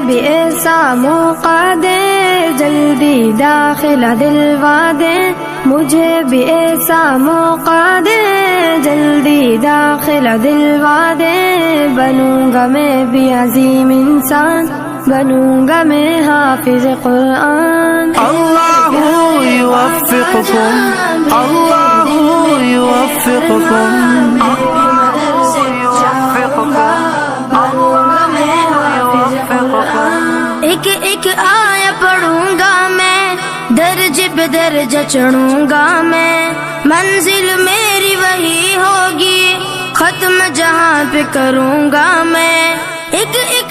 بھی ایسا موقع دے، جلدی داخلہ دلوا دے، مجھے بھی ایسا موقع دے، جلدی داخلہ دلوا دے، بنوں گا میں بھی عظیم انسان، بنوں گا میں حافظ قرآن۔ اللہ یوفقکم، اللہ یوفقکم، ایک ایک آیا پڑھوں گا میں، درجے پہ درجہ چڑھوں گا میں، منزل میری وہی ہوگی، ختم جہاں پہ کروں گا میں، ایک ایک